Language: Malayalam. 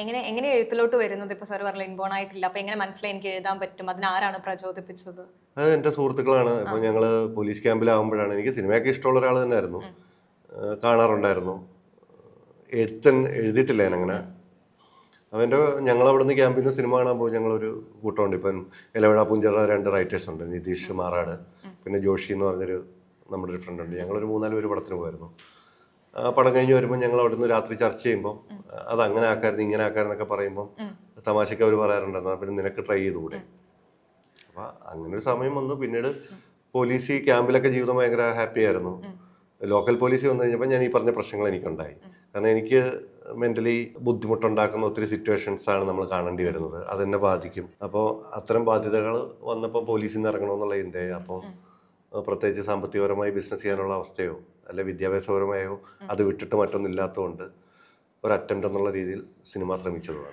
എങ്ങനെ എങ്ങനെ എഴുത്തിലോട്ട് വരുന്നത്? ഇപ്പൊ സാർ പറഞ്ഞില്ല ഇൻബോൺ ആയിട്ടില്ല. അപ്പൊ എങ്ങനെ മനസ്സിലായി എനിക്ക് എഴുതാൻ പറ്റും? അതിനാരാണ് പ്രചോദിപ്പിച്ചത്? അത് എൻ്റെ സുഹൃത്തുക്കളാണ്. ഇപ്പൊ ഞങ്ങള് പോലീസ് ക്യാമ്പിലാവുമ്പോഴാണ് എനിക്ക് സിനിമയൊക്കെ ഇഷ്ടമുള്ള ഒരാൾ തന്നെയായിരുന്നു. കാണാറുണ്ടായിരുന്നു. എഴുതിയിട്ടില്ല ഞാനങ്ങനെ. അവൻ്റെ ഞങ്ങളവിടുന്ന് ക്യാമ്പിൽ നിന്ന് സിനിമ കാണാൻ പോയി ഞങ്ങളൊരു കൂട്ടമുണ്ട്. ഇപ്പം ഇലവിഴ പൂഞ്ചിറ 2 റൈറ്റേഴ്സ് ഉണ്ട്. നിതീഷ് മാറാട്, പിന്നെ ജോഷി എന്ന് പറഞ്ഞൊരു നമ്മുടെ ഒരു ഫ്രണ്ട് ഉണ്ട്. ഞങ്ങളൊരു 3-4 പേര് പടത്തിന് പോയിരുന്നു. ആ പടം കഴിഞ്ഞ് വരുമ്പോൾ ഞങ്ങൾ അവിടുന്ന് രാത്രി ചർച്ച ചെയ്യുമ്പോൾ അത് അങ്ങനെ ആക്കായിരുന്നു ഇങ്ങനെ ആക്കാരെന്നൊക്കെ പറയുമ്പോൾ തമാശയ്ക്ക് അവർ പറയാറുണ്ടായിരുന്നു, പിന്നെ നിനക്ക് ട്രൈ ചെയ്തുകൂടെ. അപ്പം അങ്ങനെ ഒരു സമയം വന്നു. പിന്നീട് പോലീസ് ഈ ക്യാമ്പിലൊക്കെ ജീവിതം ഭയങ്കര ഹാപ്പി ആയിരുന്നു. ലോക്കൽ പോലീസ് വന്നു കഴിഞ്ഞപ്പോൾ ഞാൻ ഈ പറഞ്ഞ പ്രശ്നങ്ങൾ എനിക്കുണ്ടായി. കാരണം എനിക്ക് മെൻ്റലി ബുദ്ധിമുട്ടുണ്ടാക്കുന്ന ഒത്തിരി സിറ്റുവേഷൻസ് ആണ് നമ്മൾ കാണേണ്ടി വരുന്നത്. അതെന്നെ ബാധിക്കും. അപ്പോൾ അത്തരം ബാധ്യതകൾ വന്നപ്പോൾ പോലീസിൽ നിന്ന് ഇറങ്ങണമെന്നുള്ള ചിന്തയായി. അപ്പോൾ പ്രത്യേകിച്ച് സാമ്പത്തികപരമായി ബിസിനസ് ചെയ്യാനുള്ള അവസ്ഥയോ അല്ലെ വിദ്യാഭ്യാസപരമായോ അത് വിട്ടിട്ട് മറ്റൊന്നില്ലാത്തതുകൊണ്ട് ഒരു അറ്റംപ്റ്റ് എന്നുള്ള രീതിയിൽ സിനിമ ശ്രമിച്ചതാണ്.